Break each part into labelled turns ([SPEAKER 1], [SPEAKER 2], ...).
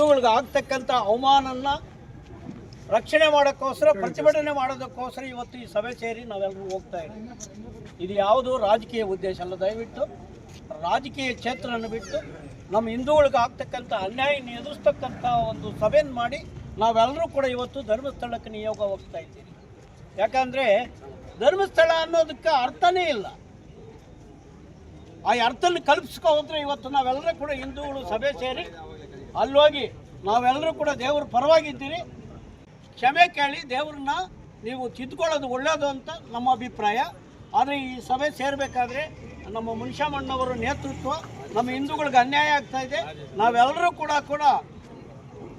[SPEAKER 1] ಹಿಂದೂಗಳಿಗೆ ಆಗ್ತಕ್ಕಂಥ ಅವಮಾನನ ರಕ್ಷಣೆ ಮಾಡೋಕ್ಕೋಸ್ಕರ ಪ್ರತಿಭಟನೆ ಮಾಡೋದಕ್ಕೋಸ್ಕರ ಇವತ್ತು ಈ ಸಭೆ ಸೇರಿ ನಾವೆಲ್ಲರೂ ಹೋಗ್ತಾ ಇದ್ದೀವಿ. ಇದು ಯಾವುದು ರಾಜಕೀಯ ಉದ್ದೇಶ ಅಲ್ಲ. ದಯವಿಟ್ಟು ರಾಜಕೀಯ ಕ್ಷೇತ್ರವನ್ನು ಬಿಟ್ಟು ನಮ್ಮ ಹಿಂದೂಗಳಿಗೆ ಆಗ್ತಕ್ಕಂಥ ಅನ್ಯಾಯ ಎದುರಿಸ್ತಕ್ಕಂಥ ಒಂದು ಸಭೆಯನ್ನು ಮಾಡಿ ನಾವೆಲ್ಲರೂ ಕೂಡ ಇವತ್ತು ಧರ್ಮಸ್ಥಳಕ್ಕೆ ನಿಯೋಗ ಹೋಗ್ತಾ ಇದ್ದೀವಿ. ಯಾಕಂದರೆ ಧರ್ಮಸ್ಥಳ ಅನ್ನೋದಕ್ಕೆ ಅರ್ಥನೇ ಇಲ್ಲ. ಆ ಅರ್ಥನ ಕಲ್ಪಿಸ್ಕೊ ಹೋದ್ರೆ ಇವತ್ತು ನಾವೆಲ್ಲರೂ ಕೂಡ ಹಿಂದೂಗಳು ಸಭೆ ಸೇರಿ ಅಲ್ಲೋಗಿ ನಾವೆಲ್ಲರೂ ಕೂಡ ದೇವ್ರ ಪರವಾಗಿದ್ದೀರಿ, ಕ್ಷಮೆ ಕೇಳಿ ದೇವ್ರನ್ನ ನೀವು ತಿದ್ಕೊಳ್ಳೋದು ಒಳ್ಳೆಯದು ಅಂತ ನಮ್ಮ ಅಭಿಪ್ರಾಯ. ಆದರೆ ಈ ಸಭೆ ಸೇರಬೇಕಾದ್ರೆ ನಮ್ಮ ಮುನಿಶಾಮಣ್ಣವರ ನೇತೃತ್ವ ನಮ್ಮ ಹಿಂದೂಗಳಿಗೆ ಅನ್ಯಾಯ ಆಗ್ತಾಯಿದೆ. ನಾವೆಲ್ಲರೂ ಕೂಡ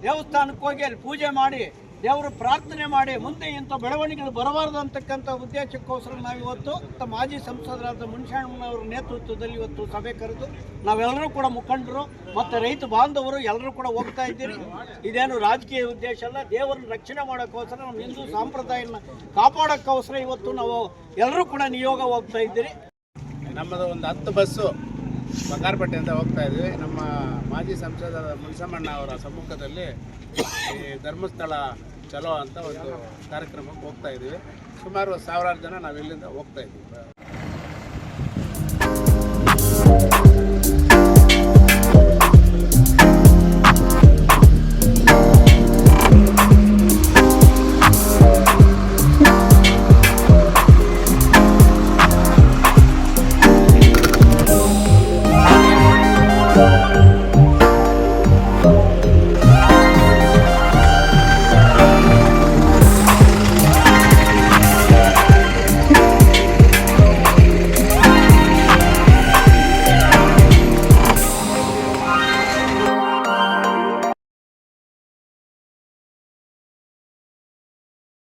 [SPEAKER 1] ದೇವಸ್ಥಾನಕ್ಕೆ ಹೋಗಿ ಅಲ್ಲಿ ಪೂಜೆ ಮಾಡಿ ದೇವರು ಪ್ರಾರ್ಥನೆ ಮಾಡಿ ಮುಂದೆ ಇಂಥ ಬೆಳವಣಿಗೆಗಳು ಬರಬಾರ್ದು ಅಂತಕ್ಕಂಥ ಉದ್ದೇಶಕ್ಕೋಸ್ಕರ ನಾವಿವತ್ತು ಮಾಜಿ ಸಂಸದರಾದ ಮುನಿಶಾಮಣ್ಣವರ ನೇತೃತ್ವದಲ್ಲಿ ಇವತ್ತು ಸಭೆ ಕರೆದು ನಾವೆಲ್ಲರೂ ಕೂಡ ಮುಖಂಡರು ಮತ್ತು ರೈತ ಬಾಂಧವರು ಎಲ್ಲರೂ ಕೂಡ ಹೋಗ್ತಾ ಇದ್ದೀರಿ. ಇದೇನು ರಾಜಕೀಯ ಉದ್ದೇಶ ಅಲ್ಲ. ದೇವರನ್ನ ರಕ್ಷಣೆ ಮಾಡೋಕ್ಕೋಸ್ಕರ ನಮ್ಮ ಹಿಂದೂ ಸಂಪ್ರದಾಯನ ಕಾಪಾಡೋಕ್ಕೋಸ್ಕರ ಇವತ್ತು ನಾವು ಎಲ್ಲರೂ ಕೂಡ ನಿಯೋಗ ಹೋಗ್ತಾ ಇದ್ದೀರಿ.
[SPEAKER 2] ನಮ್ಮದು ಒಂದು 10 ಬಸ್ಸು ಬಂಗಾರಪೇಟೆಯಿಂದ ಹೋಗ್ತಾ ಇದ್ವಿ. ನಮ್ಮ ಮಾಜಿ ಸಂಸದ ಮುನಿಶಾಮಣ್ಣ ಅವರ ಸಮ್ಮುಖದಲ್ಲಿ ಈ ಧರ್ಮಸ್ಥಳ ಚಲೋ ಅಂತ ಒಂದು ಕಾರ್ಯಕ್ರಮಕ್ಕೆ ಹೋಗ್ತಾ ಇದ್ದೀವಿ. ಸುಮಾರು 1000 ಜನ ನಾವು ಇಲ್ಲಿಂದ ಹೋಗ್ತಾ ಇದ್ದೀವಿ.